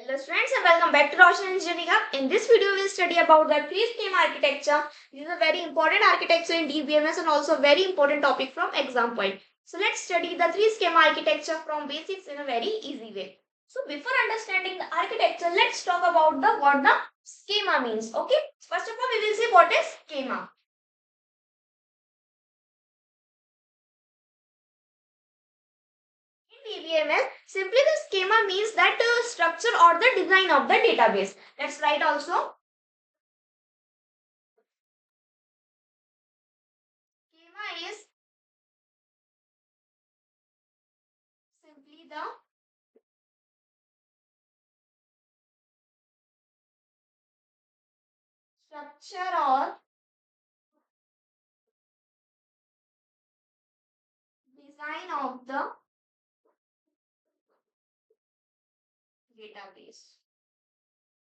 Hello students and welcome back to Roshan Engineering Hub. In this video we will study about the tree scheme architecture. This is a very important architecture in DBMS and also a very important topic from exam point. So let's study the tree scheme architecture from basics in a very easy way. So before understanding the architecture, let's talk about what the schema means. Okay. First of all, we will see what is schema. DBMS, simply the schema means that structure or the design of the database. Let's write also. Schema is simply the structure or design of the database.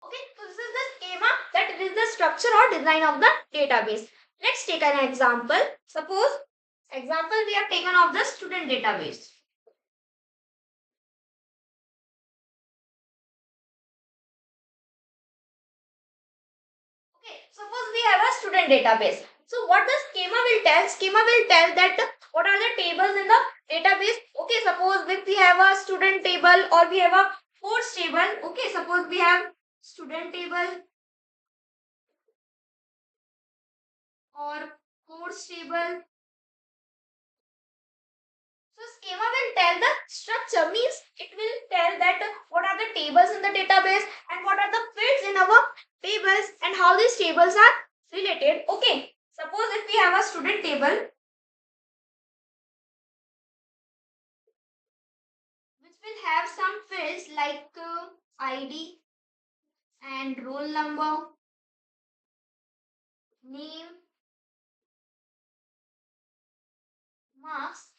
Okay, so this is the schema, that is the structure or design of the database. Let's take an example. Suppose example we have taken of the student database. Okay, suppose we have a student database. So what the schema will tell? Schema will tell that what are the tables in the database. Okay, suppose if we have a student table or we have a course table. Okay, suppose we have student table or course table. So schema will tell the structure, means it will tell that what are the tables in the database and what are the fields in our tables and how these tables are related. Okay, suppose if we have a student table which will have some fields like ID and roll number, name, marks.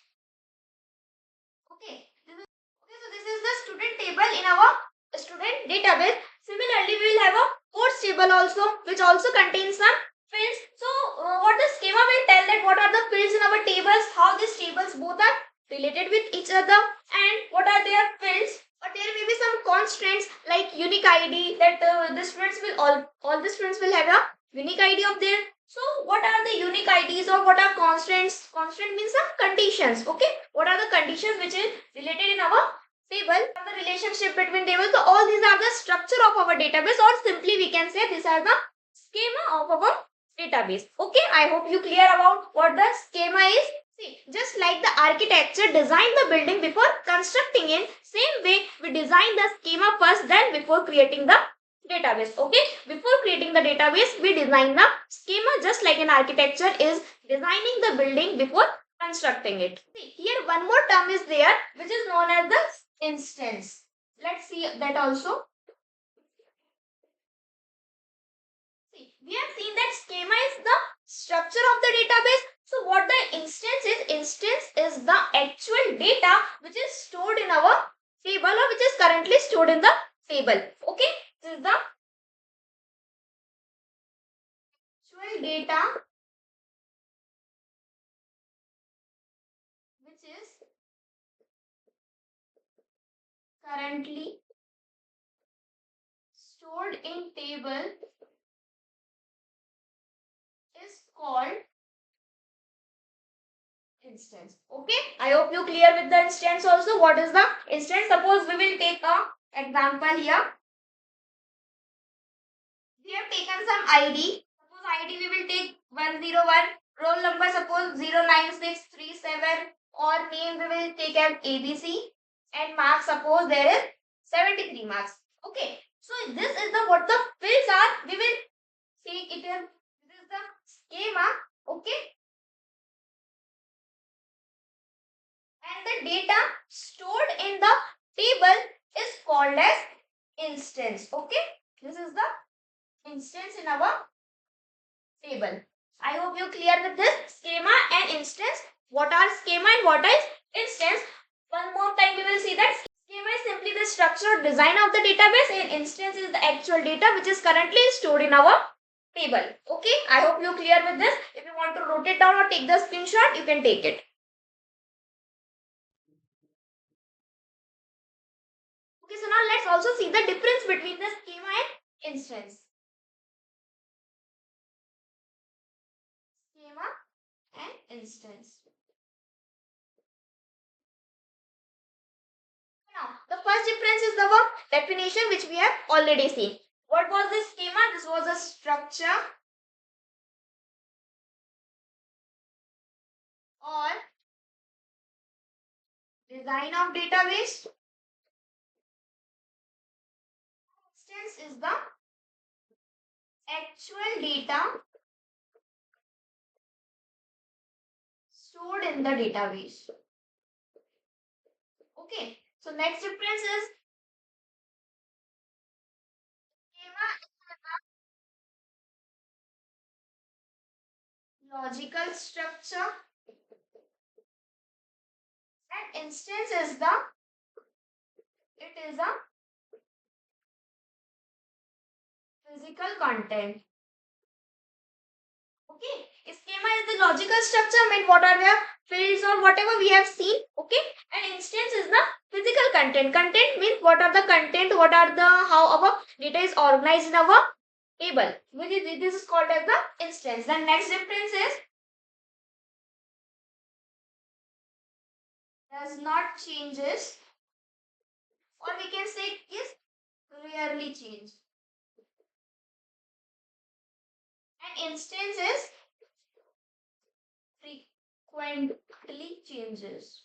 Okay, so this is the student table in our student database. Similarly, we will have a course table also, which also contains some fields. So, what the schema will tell that what are the fields in our tables, how these tables both are related with each other, and what are their fields. But there may be some constraints like unique ID, that the students will all the students will have a unique ID of their. So, what are the unique IDs or what are constraints? Constraint means some conditions. Okay, what are the conditions which is related in our table, the relationship between tables. So all these are the structure of our database, or simply we can say these are the schema of our database. Okay, I hope you clear about what the schema is. See, just like the architecture design the building before constructing it, same way we design the schema first, then before creating the database. Okay, before creating the database we design the schema, just like an architecture is designing the building before constructing it. See, here one more term is there which is known as the instance. Let's see that also. See, we have seen that schema is the structure of the database. So what the instance is? Instance is the actual data which is stored in our table or which is currently stored in the table. Okay, this is the actual data which is currently stored in table is called instance. Okay, I hope you clear with the instance also. What is the instance? Suppose we will take a example here. We have taken some ID. Suppose ID we will take 101. Roll number suppose 09637, or name we will take as ABC, and marks suppose there is 73 marks. Okay, so this is the what the fields are. We will take it as this is the schema. Okay, and the data stored in the table is called as instance. Okay, this is the instance in our table. I hope you clear with this schema and instance. What are schema and what is instance? One more time we will see that schema is simply the structure or design of the database, and instance is the actual data which is currently stored in our table. Okay, I hope you clear with this. If you want to note it down or take the screenshot, you can take it. Okay, so now let's also see the difference between the schema and instance. Schema and instance. Now, the first difference is the definition which we have already seen. What was the schema? This was a structure or design of database. Instance is the actual data stored in the database. Okay. So next difference is schema is the logical structure and instance is the a physical content. Okay. Schema is the logical structure, mean what are the fields or whatever we have seen. Okay. And instance is the physical content. Content means what are the content, what are the how our data is organized in our table. This is called as the instance. The next difference is does not changes, or we can say is rarely change. And instance is frequently changes.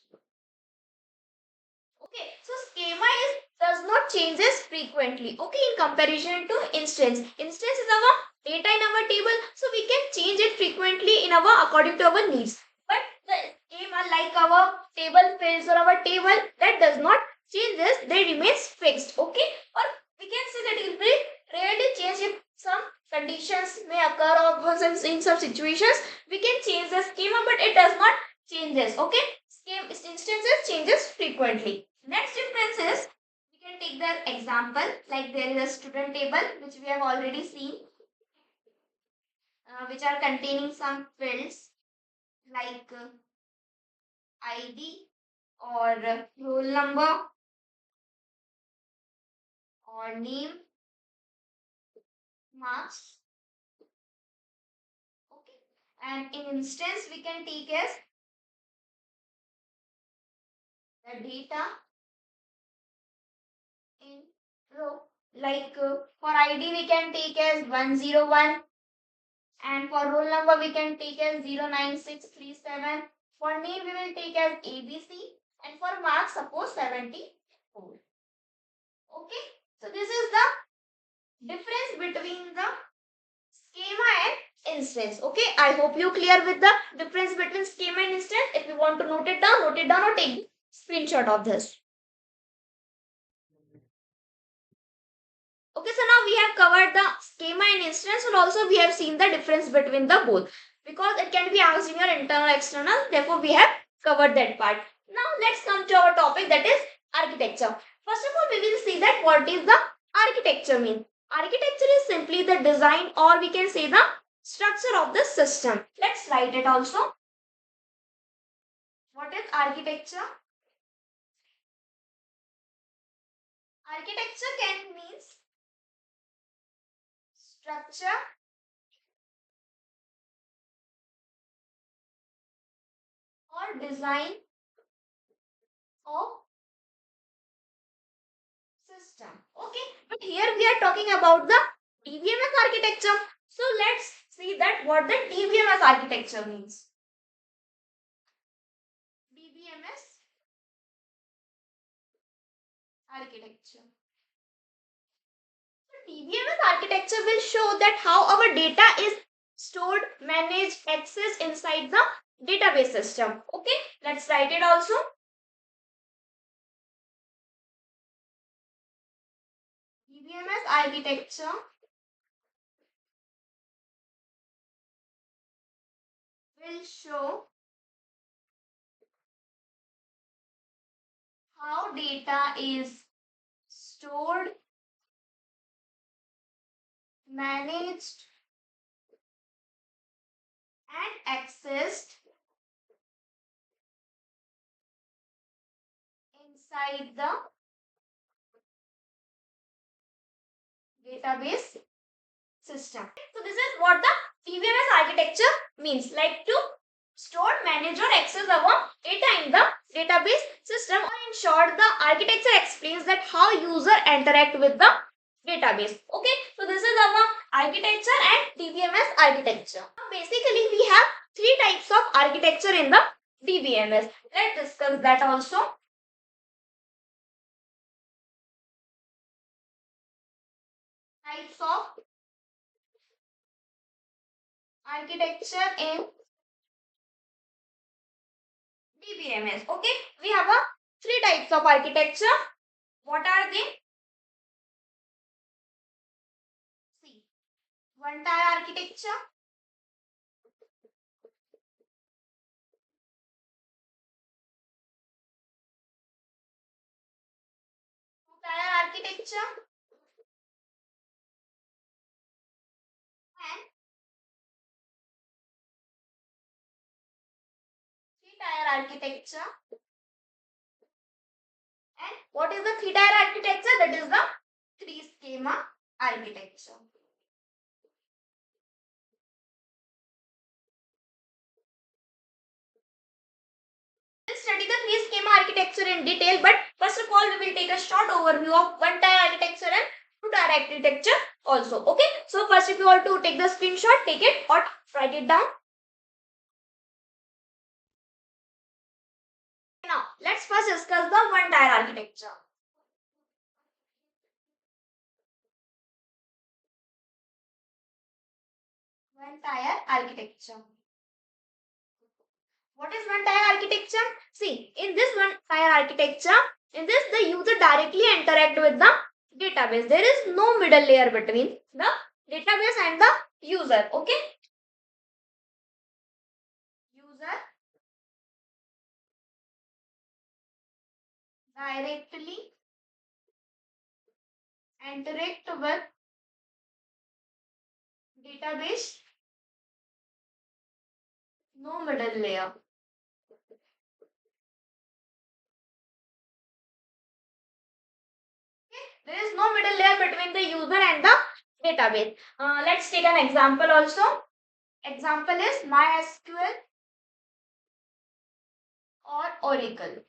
Okay, so schema is does not changes frequently. Okay, in comparison to instance. Instance is our data in our table, so we can change it frequently in our according to our needs. But the schema, like our table fields or our table, that does not changes, they remains fixed. Okay, or we can say that it will rarely change if some conditions may occur or in some situations we can change the schema, but it does not changes. Okay, schema instances changes frequently. Next difference is we can take the example like there is a student table which we have already seen, which are containing some fields like ID or roll number or name, marks. Okay, and in instance we can take as the data in row. Like for ID we can take as 101 and for roll number we can take as 09637. For name we will take as ABC and for marks suppose 74. Okay, so this is the difference between the schema and instance. Okay, I hope you clear with the difference between schema and instance. If you want to note it down or take screenshot of this. Okay, so now we have covered the schema and instance, and also we have seen the difference between the both, because it can be asked in your internal external, therefore we have covered that part. Now let's come to our topic, that is architecture. First of all we will see that what is the architecture mean. Architecture is simply the design, or we can say the structure of the system. Let's write it also. What is architecture? Architecture can means structure or design of system. Okay, but here we are talking about the DBMS architecture. So let's see that what the DBMS architecture means. DBMS architecture. So DBMS architecture will show that how our data is stored, managed, accessed inside the database system. Okay, let's write it also. DBMS architecture will show how data is stored, managed and accessed inside the database system. So this is what the DBMS architecture means, like to store, manage or access our data in the database system, or in short the architecture explains that how user interact with the database. Okay, so this is our architecture and DBMS architecture. Now basically we have three types of architecture in the DBMS. Let's discuss that also. Types of architecture in DBMS. Okay, we have a three types of architecture. What are they? See, one tier architecture, two tier architecture, and three tier architecture. And what is the three tier architecture? That is the three schema architecture. Let's study the three schema architecture in detail, but first of all we will take a short overview of one tier architecture and two tier architecture also. Okay, so first if you want to take the screenshot, take it or write it down. Now let's first discuss the one tier architecture. One tier architecture. What is one tier architecture? See, in this one tier architecture, in this the user directly interact with the database. There is no middle layer between the database and the user. Okay. User directly interact with database. No middle layer. There is no middle layer between the user and the database. Let's take an example also. Example is MySQL or Oracle.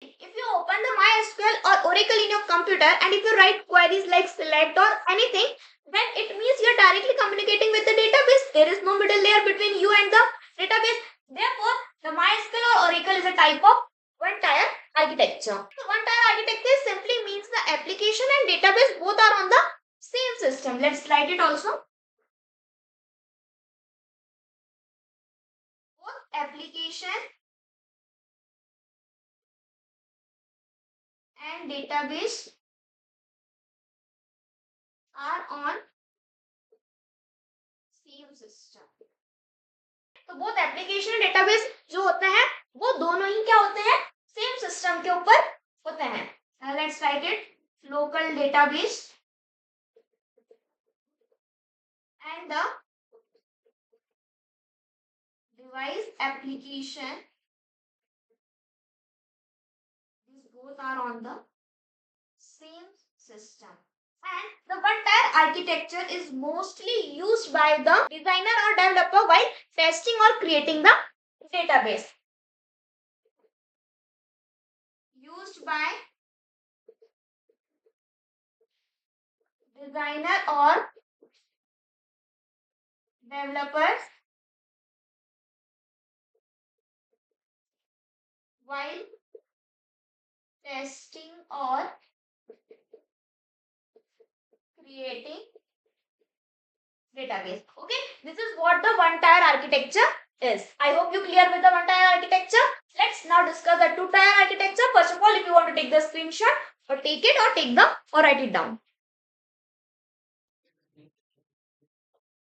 If you open the MySQL or Oracle in your computer and if you write queries like select or anything, then it means you are directly communicating with the database. There is no middle layer between you and the database. Therefore, the MySQL or Oracle is a type of one-tier architecture. So, one-tier architecture simply means the application and database both are on the same system. Let's write it also. Both application and database are on same system. तो both application database जो होते हैं वो दोनों ही क्या होते हैं, same system के ऊपर होते हैं. Let's write it. Local database and the device application, these both are on the same system. And the one-tier architecture is mostly used by the designer or developer while testing or creating the database. Used by designer or developers while testing or creating database. Okay, this is what the one-tier architecture is. I hope you clear with the one-tier architecture. Let's now discuss the two-tier architecture. First of all, if you want to take the screenshot or take it or write it down.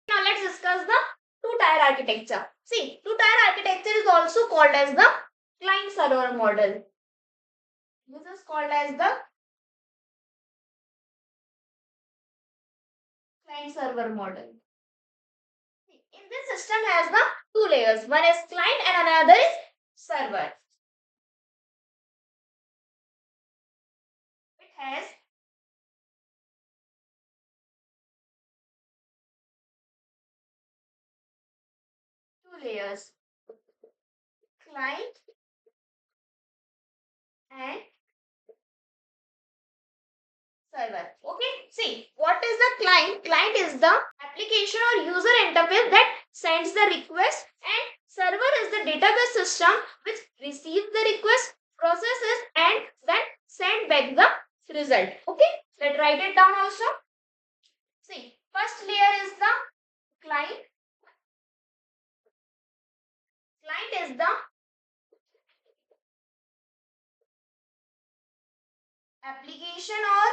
Now let's discuss the two-tier architecture. See, two-tier architecture is also called as the client-server model. This is called as the client-server model. In this system has the two layers. One is client and another is server. It has layers, client and server. Okay, see what is the client? Client is the application or user interface that sends the request, and server is the database system which receives the request, processes and then send back the result. Okay, let's write it down also. See, first layer is the client. Client is the application or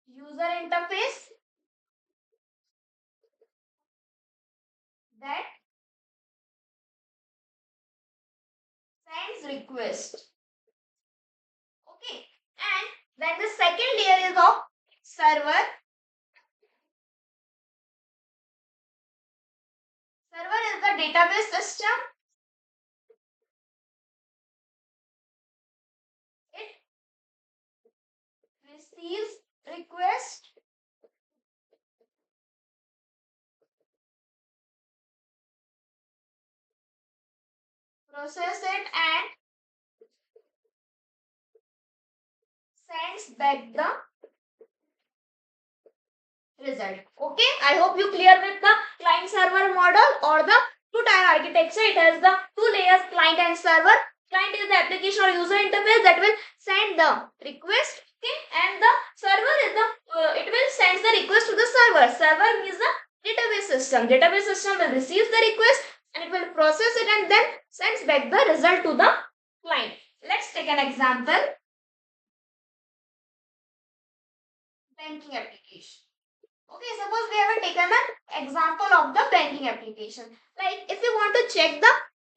user interface that sends request. Okay, and then the second layer is of server. Server is the database system. It receives request, process it and sends back the result. Okay, I hope you clear with the client server model or the two-tier architecture. It has the two layers, client and server. Client is the application or user interface that will send the request. Okay, and the server is the it will send the request to the server. Server means the database system. Database system will receive the request and it will process it and then sends back the result to the client. Let's take an example. Banking application. Okay, suppose we have taken an example of the banking application. Like if you want to check the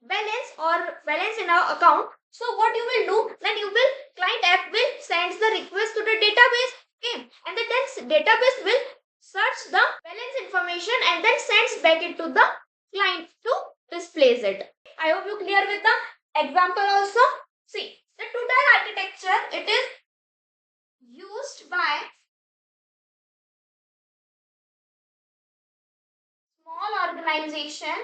balance in our account, so what you will do, then you will client app will sends the request to the database. Okay, and the database will search the balance information and then sends back it to the client to displays it. I hope you clear with the example also. See, the two-tier architecture, it is used by small organization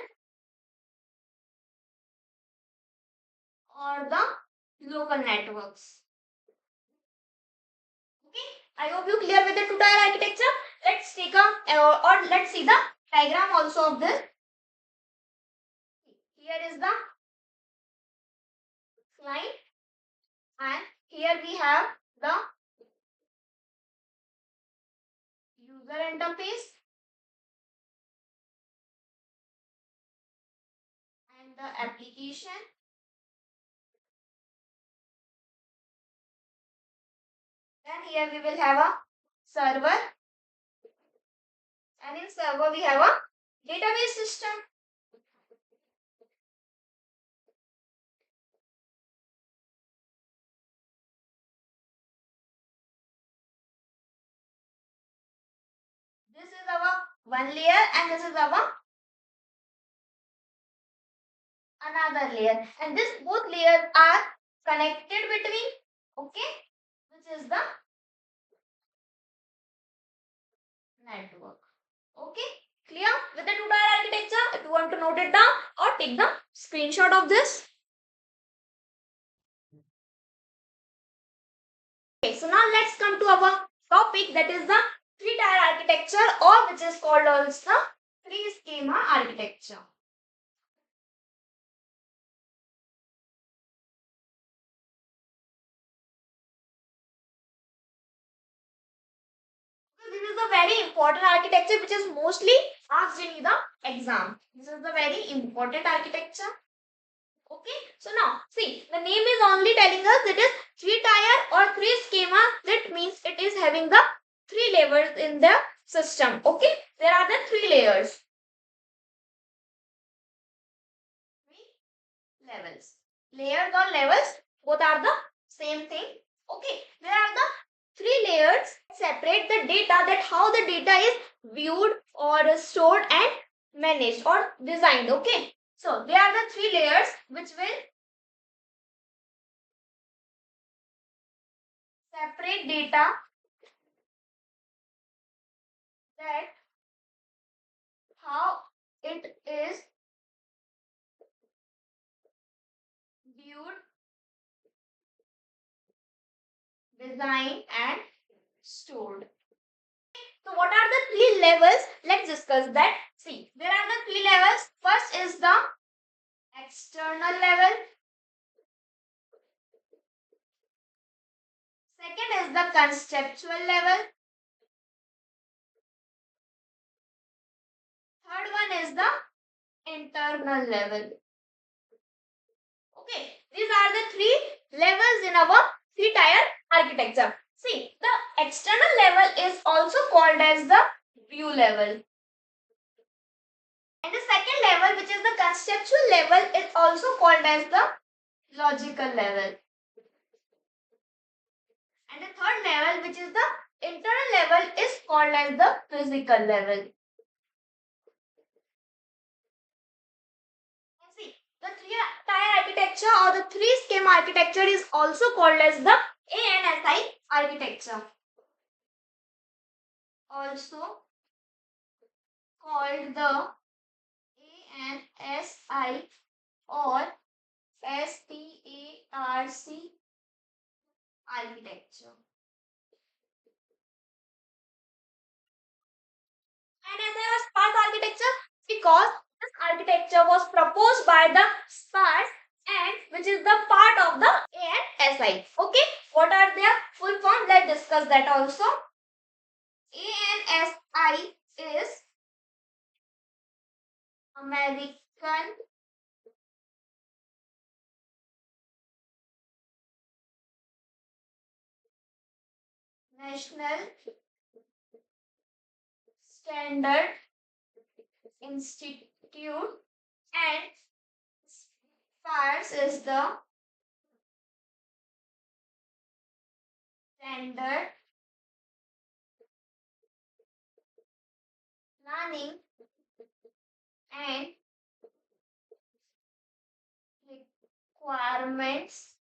or the local networks. Okay, I hope you clear with the two-tier architecture. Let's take a or let's see the diagram also of this. Here is the client and here we have the user interface and the application. Then here we will have a server and in server we have a database system. This is our one layer and this is our another layer, and this both layers are connected between. Okay, which is the network. Okay, clear with the two-tier architecture? If you want to note it down or take the screenshot of this. Okay, so now let's come to our topic, that is the three-tier architecture, or which is called also the three-schema architecture. This is a very important architecture which is mostly asked in the exam. This is the very important architecture. Okay, so now see, the name is only telling us it is three-tier or three-schema. That means it is having the three layers in the system. Okay, there are the three layers. Three levels. Layers or levels, both are the same thing. Okay, there are the three layers separate the data, that how the data is viewed or stored and managed or designed. Okay, so there are the three layers which will separate data, that how it is viewed, designed and stored. So what are the three levels? Let's discuss that. See, there are the three levels. First is the external level. Second is the conceptual level. Third one is the internal level. Okay, these are the three levels in our three-tier architecture. See, the external level is also called as the view level. And the second level, which is the conceptual level, is also called as the logical level. And the third level, which is the internal level, is called as the physical level. And see, the three-tier architecture or the three-schema architecture is also called as the ANSI architecture. Also called the ANSI or STARC architecture. ANSI or sparse architecture because this architecture was proposed by the sparse and which is the part of the ANSI. Okay, what are their full form? Let's discuss that also. ANSI is American National Standard Institute and SPARS is the Standard Planning and Requirements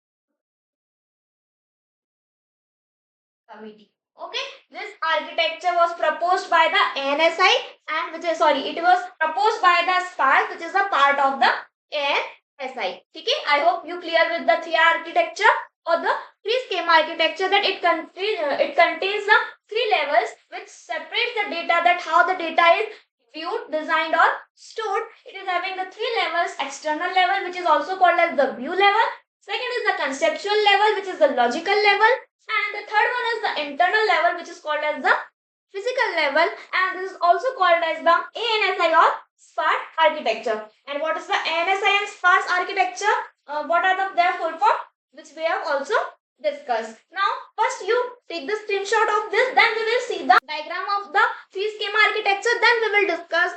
Committee. Okay, this architecture was proposed by the ANSI and which is it was proposed by the SPARS, which is a part of the ANSI. Okay, I hope you clear with the three architecture or the three schema architecture that it contains the three levels which separates the data, that how the data is viewed, designed or stored. It is having the three levels: external level, which is also called as the view level; second is the conceptual level, which is the logical level; and the third one is the internal level, which is called as the physical level, and this is also called as the ANSI or sparse architecture. And what is the ANSI and sparse architecture? What are their full form, which we have also discussed. Now, first you take the screenshot of this, then we will see the diagram of the three schema architecture, then we will discuss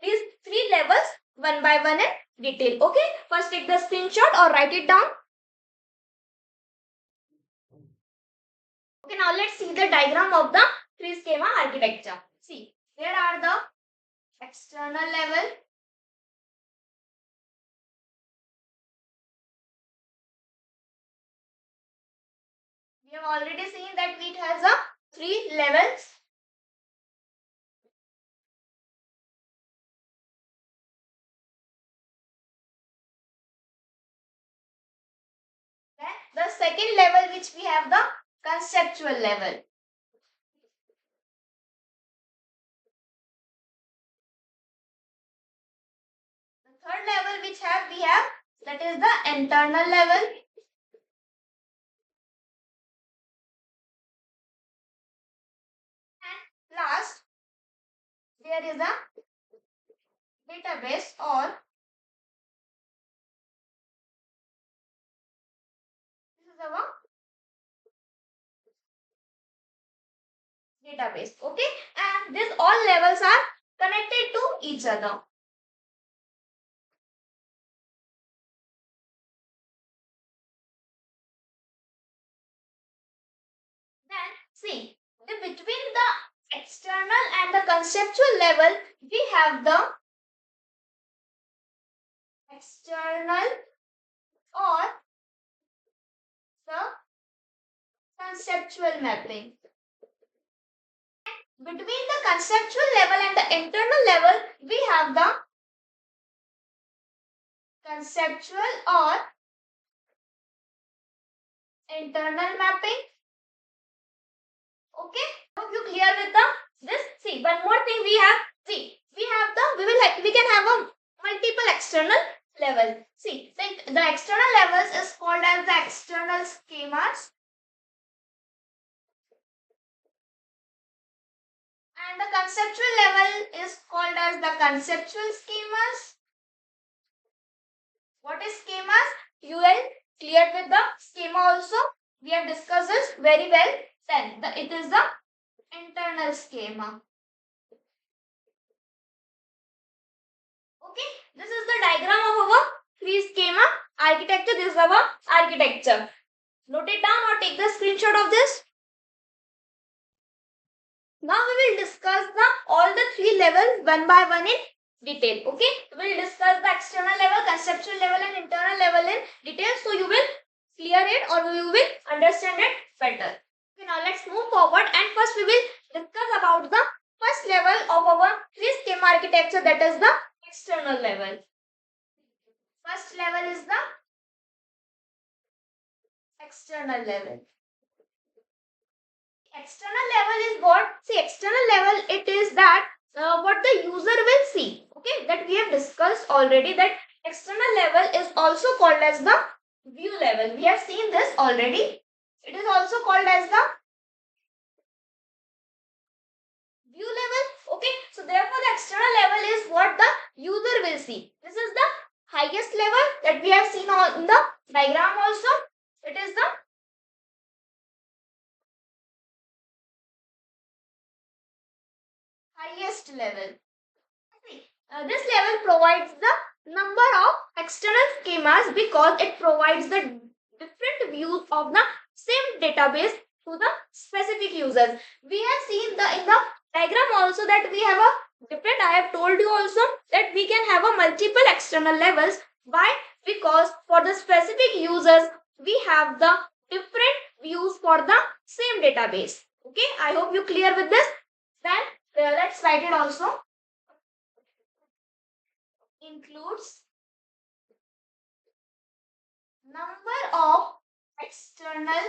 these three levels one by one in detail. Okay, first take the screenshot or write it down. Okay, now let's see the diagram of the three schema architecture. See, here are the external level, we have already seen that it has a three levels. Then the second level, which we have the conceptual level. The third level which we have that is the internal level. And last, there is a database or this is our database. Okay, and these all levels are connected to each other. Then see, between the external and the conceptual level, we have the external or the conceptual mapping. Between the conceptual level and the internal level, we have the conceptual or internal mapping. Okay, hope you clear with the this. See, one more thing we have. See, we can have a multiple external level. See, the external levels is called as the external schemas, and the conceptual level is called as the conceptual schemas. What is schemas? You will clear with the schema also. We have discussed this very well. Then it is the internal schema. Okay, this is the diagram of our three schema architecture. This is our architecture. Note it down or take the screenshot of this. Now we will discuss all the three levels one by one in detail. Okay, we will discuss the external level, conceptual level and internal level in detail. So you will clear it or you will understand it better. Okay, now let's move forward and first we will discuss about the first level of our three schema architecture, that is the external level. First level is the external level. External level is what? See, external level it is that what the user will see. Okay, that we have discussed already, that external level is also called as the view level. We have seen this already. It is also called as the view level. Okay, so therefore the external level is what the user will see. This is the highest level that we have seen on the diagram also. It is the highest level. This level provides the number of external schemas because it provides the different views of the same database to the specific users. We have seen in the diagram also that we have a different. I have told you also that we can have a multiple external levels. Why? Because for the specific users we have the different views for the same database. Okay, I hope you clear with this. Then let's write it also. Includes number of external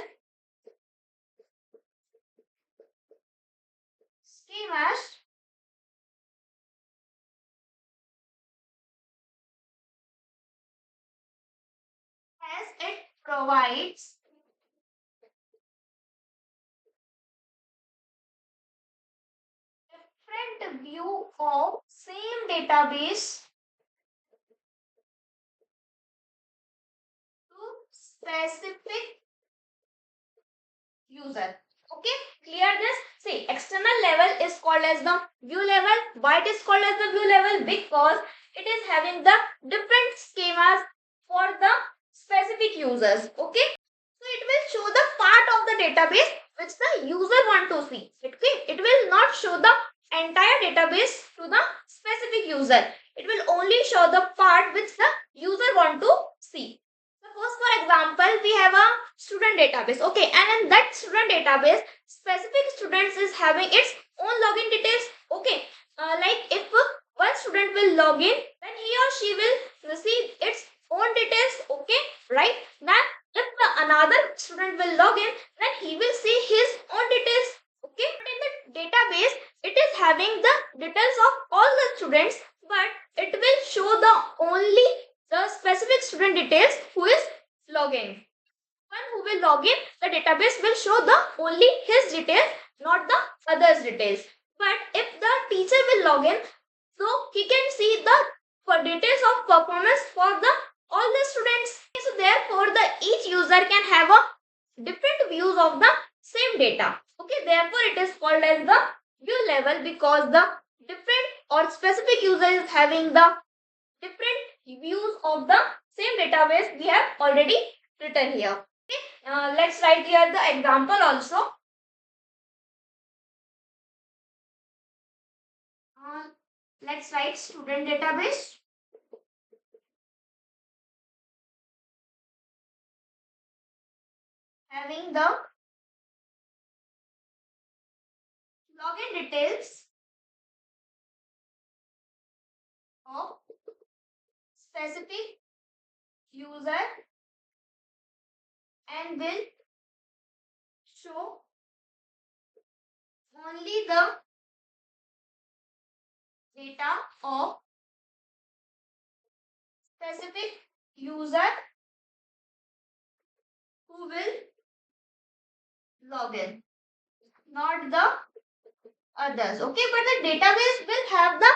schemas as it provides different view of same database to specific user. Okay, clear this? See, external level is called as the view level. Why it is called as the view level? Because it is having the different schemas for the specific users. Okay, so it will show the part of the database which the user want to see. Okay, it will not show the entire database to the specific user. It will only show the part which the user want to see. Suppose for example we have a student database. Okay, and in that student database specific students is having its own login details. Okay, like if one student will log in, then he or she will receive its own details. Okay, right? Then if another student will log in, then he will see his own details. Okay, but in the database it is having the details of all the students, but it will show the only the specific student details who is logging. One who will log in, the database will show the only his details, not the others details. But if the teacher will log in, so he can see the details of performance for the all the students. So therefore the each user can have a different views of the same data. Okay, therefore it is called as the view level because the different or specific user is having the different views of the same database we have already written here. Okay, let's write here the example also. Let's write student database having the login details of specific user and will show only the data of specific user who will log in, not the others. Okay, but the database will have the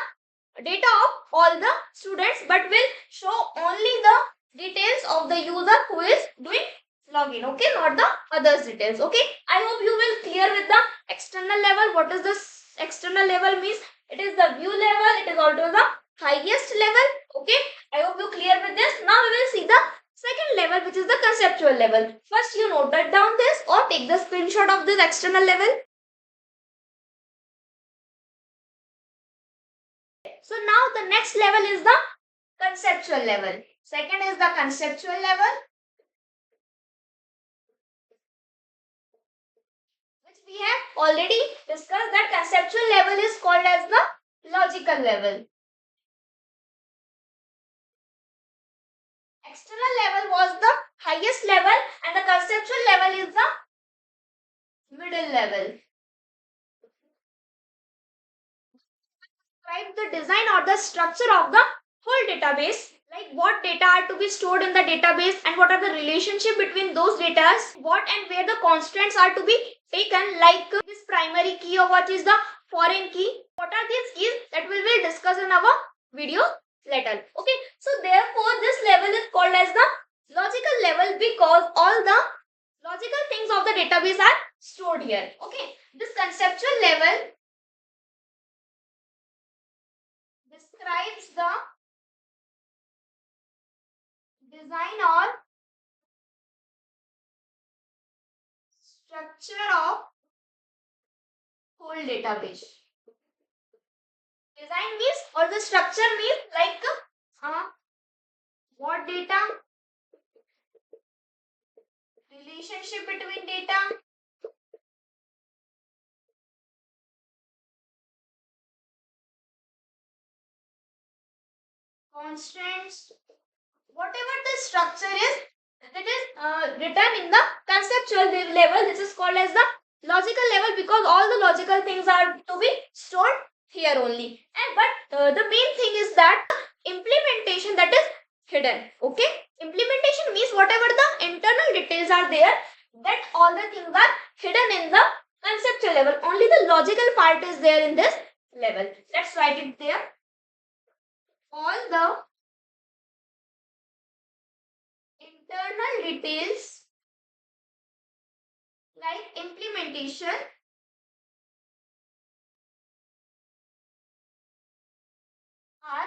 data of all the students but will show only the details of the user who is doing login. Okay, not the others details. Okay, I hope you will clear with the external level. What is this external level means? It is the view level, it is also the highest level. Okay, I hope you clear with this. Now we will see the second level, which is the conceptual level. First you noted down this or take the screenshot of this external level. So now the next level is the conceptual level. Second is the conceptual level, which we have already discussed. That conceptual level is called as the logical level. External level was the highest level and the conceptual level is the middle level. Describe the design or the structure of the whole database, like what data are to be stored in the database and what are the relationship between those data, what and where the constraints are to be taken, like this primary key or what is the foreign key, what are these keys, that we will discuss in our video later. Okay, so therefore this level is called as the logical level because all the logical things of the database are stored here. Okay, this conceptual level describes the design or structure of whole database. Design means or the structure means like what data, relationship between data, constraints, whatever the structure is that is written in the conceptual level. This is called as the logical level because all the logical things are to be stored here only. And but the main thing is that implementation that is hidden. Okay, implementation means whatever the internal details are there, that all the things are hidden in the conceptual level. Only the logical part is there in this level. Let's write it there. All the internal details like implementation are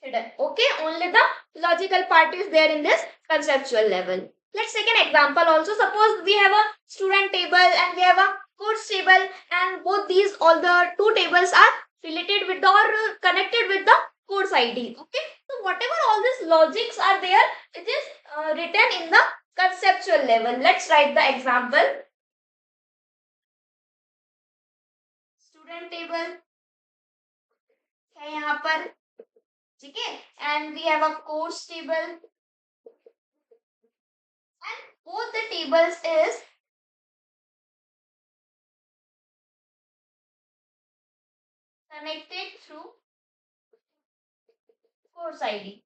hidden. Okay, only the logical part is there in this conceptual level. Let's take an example also. Suppose we have a student table and we have a course table, and both these all the two tables are related with or connected with the course ID. Okay, so whatever all these logics are there, it is written in the conceptual level. Let's write the example. Student table है यहाँ पर, ठीक है, and we have a course table and both the tables is connected through course ID.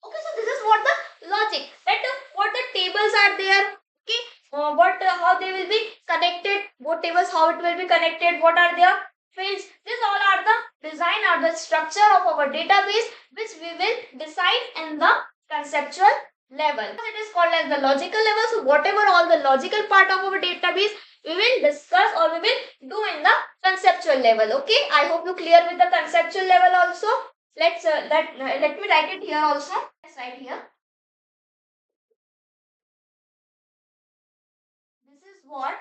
Okay, so this is what the logic, that what the tables are there. Okay, what how they will be connected, both tables how it will be connected, what are their fields. This all are the design or the structure of our database which we will decide in the conceptual level. It is called as the logical level. So whatever all the logical part of our database we will discuss or we will do in the conceptual level. Okay, I hope you clear with the conceptual level also. Let me write it here also. Let's write here. This is what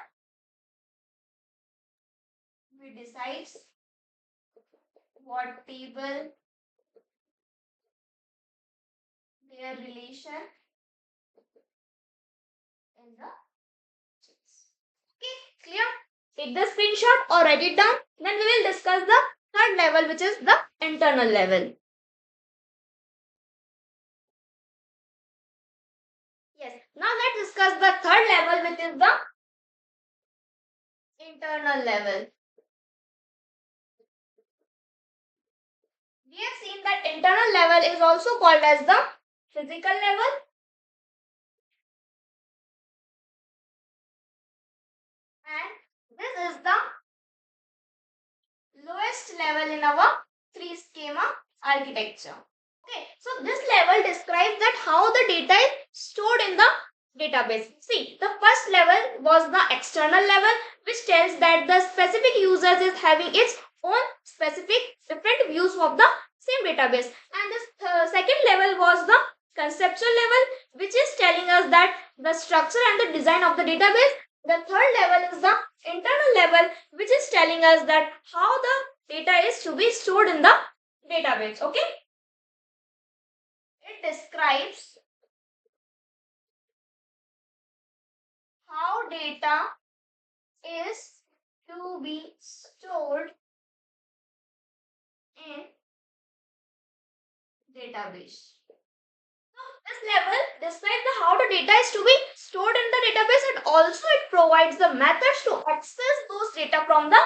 we decide, what table, their relation in the checks. Okay, clear? Take the screenshot or write it down. Then we will discuss the third level, which is the internal level. Now let's discuss the third level, which is the internal level. We have seen that internal level is also called as the physical level, and this is the lowest level in our three schema architecture. Okay, so this level describes that how the data is stored in the database. See, the first level was the external level, which tells that the specific users is having its own specific different views of the same database. And this second level was the conceptual level, which is telling us that the structure and the design of the database. The third level is the internal level, which is telling us that how the data is to be stored in the database. Okay, it describes how data is to be stored in database. This level describes the how the data is to be stored in the database, and also it provides the methods to access those data from the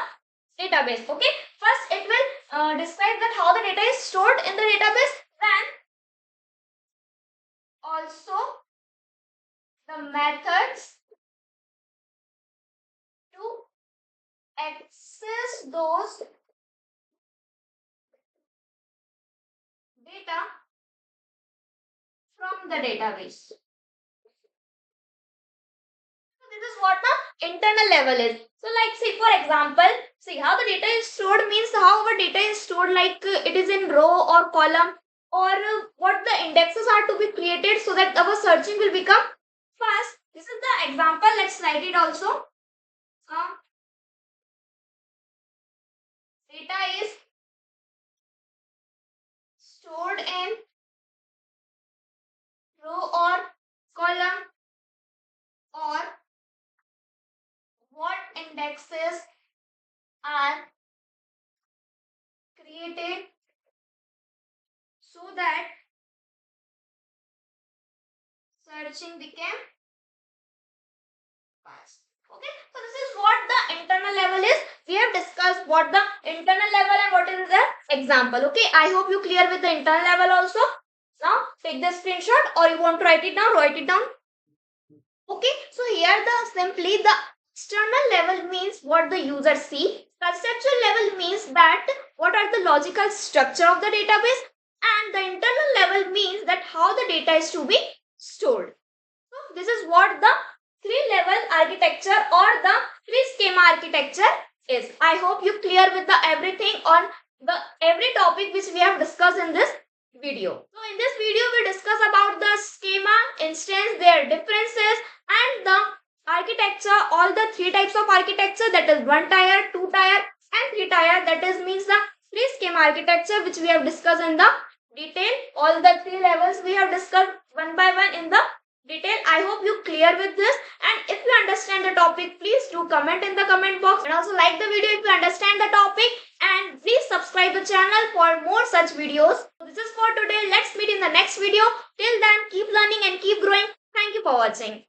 database. Okay, first it will describe that how the data is stored in the database, then also the methods to access those data from the database. So this is what the internal level is. So like see for example, see how the data is stored means how our data is stored, like it is in row or column, or what the indexes are to be created so that our searching will become fast. This is the example. Let's write it also. Data is stored in row or column, or what indexes are created so that searching became fast. Okay, so this is what the internal level is. We have discussed what the internal level and what is the example. Okay, I hope you clear with the internal level also. Now take the screenshot, or you want to write it down, write it down. Okay, so here the simply the external level means what the user see. Conceptual level means that what are the logical structure of the database, and the internal level means that how the data is to be stored. So this is what the three level architecture or the three schema architecture is. I hope you clear with the everything on the every topic which we have discussed in this video. So in this video we discuss about the schema, instance, their differences, and the architecture, all the three types of architecture, that is 1 tier, 2 tier and 3 tier, that is means the three schema architecture which we have discussed in the detail. All the three levels we have discussed one by one in the detail. I hope you clear with this, and if you understand the topic, please do comment in the comment box, and also like the video if you understand the topic, and please subscribe the channel for more such videos. This is for today. Let's meet in the next video. Till then, keep learning and keep growing. Thank you for watching.